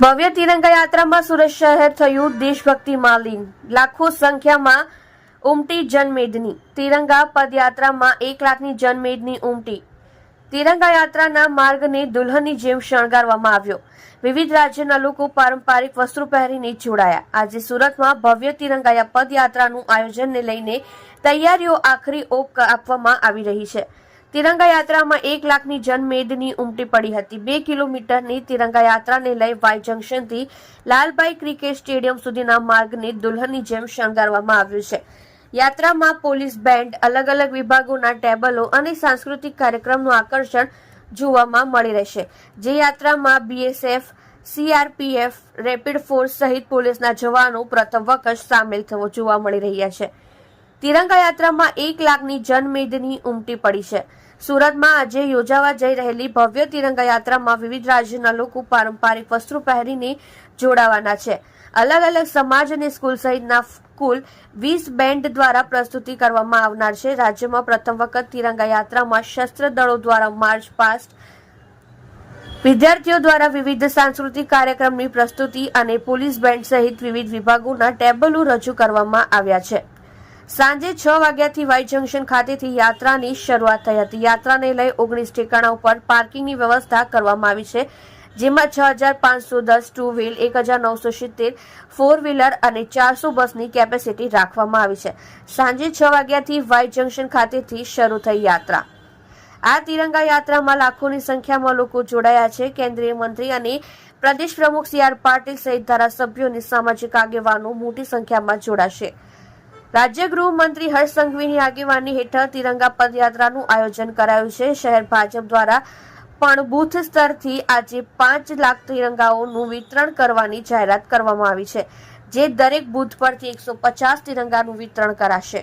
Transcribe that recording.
ભવ્ય તિરંગા યાત્રામાં સુરત શહેર થયું દેશભક્તિમાં લીન. લાખો સંખ્યામાં ઉમટી જનમેદની. તિરંગા પદયાત્રામાં 1 લાખની જનમેદની ઉમટી. તિરંગા યાત્રાના માર્ગને દુલ્હનની જેમ શણગારવામાં આવ્યો. વિવિધ રાજ્યના લોકો પારંપરિક વસ્ત્રો પહેરીને જોડાયા. આજે સુરતમાં ભવ્ય તિરંગા પદયાત્રાનું આયોજનને લઈને તૈયારીઓ આખરી ઓપ આપવામાં આવી રહી છે. તિરંગા યાત્રામાં 1 લાખની જનમેદની ઉમટી પડી હતી. 2 કિલોમીટરની તિરંગા યાત્રાને લઈ વાય જંકશનથી લાલભાઈ ક્રિકેટ સ્ટેડિયમ સુધીના માર્ગને દુલ્હનની જેમ શણગારવામાં આવ્યું છે. યાત્રામાં પોલીસ બેન્ડ, અલગ અલગ વિભાગોના ટેબલો અને સાંસ્કૃતિક કાર્યક્રમનું આકર્ષણ જોવામાં મળી રહેશે. જે યાત્રામાં બીએસએફ, સીઆરપીએફ, રેપિડ ફોર્સ સહિત પોલીસના જવાનો પ્રથમ વખત સામેલ થવો જોવા મળી રહ્યા છે. તિરંગા યાત્રામાં 1 લાખની જનમેદની ઉમટી પડી છે. સુરતમાં આજે યોજાવા જઈ રહેલી ભવ્ય તિરંગા યાત્રામાં વિવિધ રાજ્યના લોકો પારંપરિક વસ્ત્રો પહેરીને જોડાવાના છે. અલગ અલગ સમાજ અને સ્કૂલ સહિતના કુલ 20 બેન્ડ દ્વારા પ્રસ્તુતિ કરવામાં આવનાર છે. રાજ્યમાં પ્રથમ વખત તિરંગા યાત્રામાં શસ્ત્ર દળો દ્વારા માર્ચ પાસ્ટ, વિદ્યાર્થીઓ દ્વારા વિવિધ સાંસ્કૃતિક કાર્યક્રમની પ્રસ્તુતિ અને પોલીસ બેન્ડ સહિત વિવિધ વિભાગોના ટેબલો રજૂ કરવામાં આવ્યા છે. સાંજે 6 વાગ્યાથી વાય જંકશન ખાતેથી યાત્રાની શરૂઆત થઈ હતી. યાત્રાને લઈ 19 ઠેકાણા ઉપર પાર્કિંગની વ્યવસ્થા કરવામાં આવી છે, જેમાં 6510 ટુ વ્હીલ, 1970 ફોર વ્હીલર અને 400 બસની કેપેસિટી રાખવામાં આવી છે. સાંજે 6 વાગ્યાથી વાય જંકશન ખાતેથી શરૂ થઈ યાત્રા. આ તિરંગા યાત્રામાં લાખોની સંખ્યામાં લોકો જોડાયા છે. કેન્દ્રીય મંત્રી અને પ્રદેશ પ્રમુખ CR પાટીલ સહિત ધારાસભ્યો અને સામાજિક આગેવાનો મોટી સંખ્યામાં જોડાશે. રાજ્ય ગૃહમંત્રી હર્ષ સંઘવીની આગેવાની હેઠળ તિરંગા પદયાત્રાનું આયોજન કરાયું છે. શહેર ભાજપ દ્વારા પણ બૂથ સ્તરથી આજે 5 લાખ તિરંગાઓનું વિતરણ કરવાની જાહેરાત કરવામાં આવી છે, જે દરેક બૂથ પરથી 150 તિરંગાનું વિતરણ કરાશે.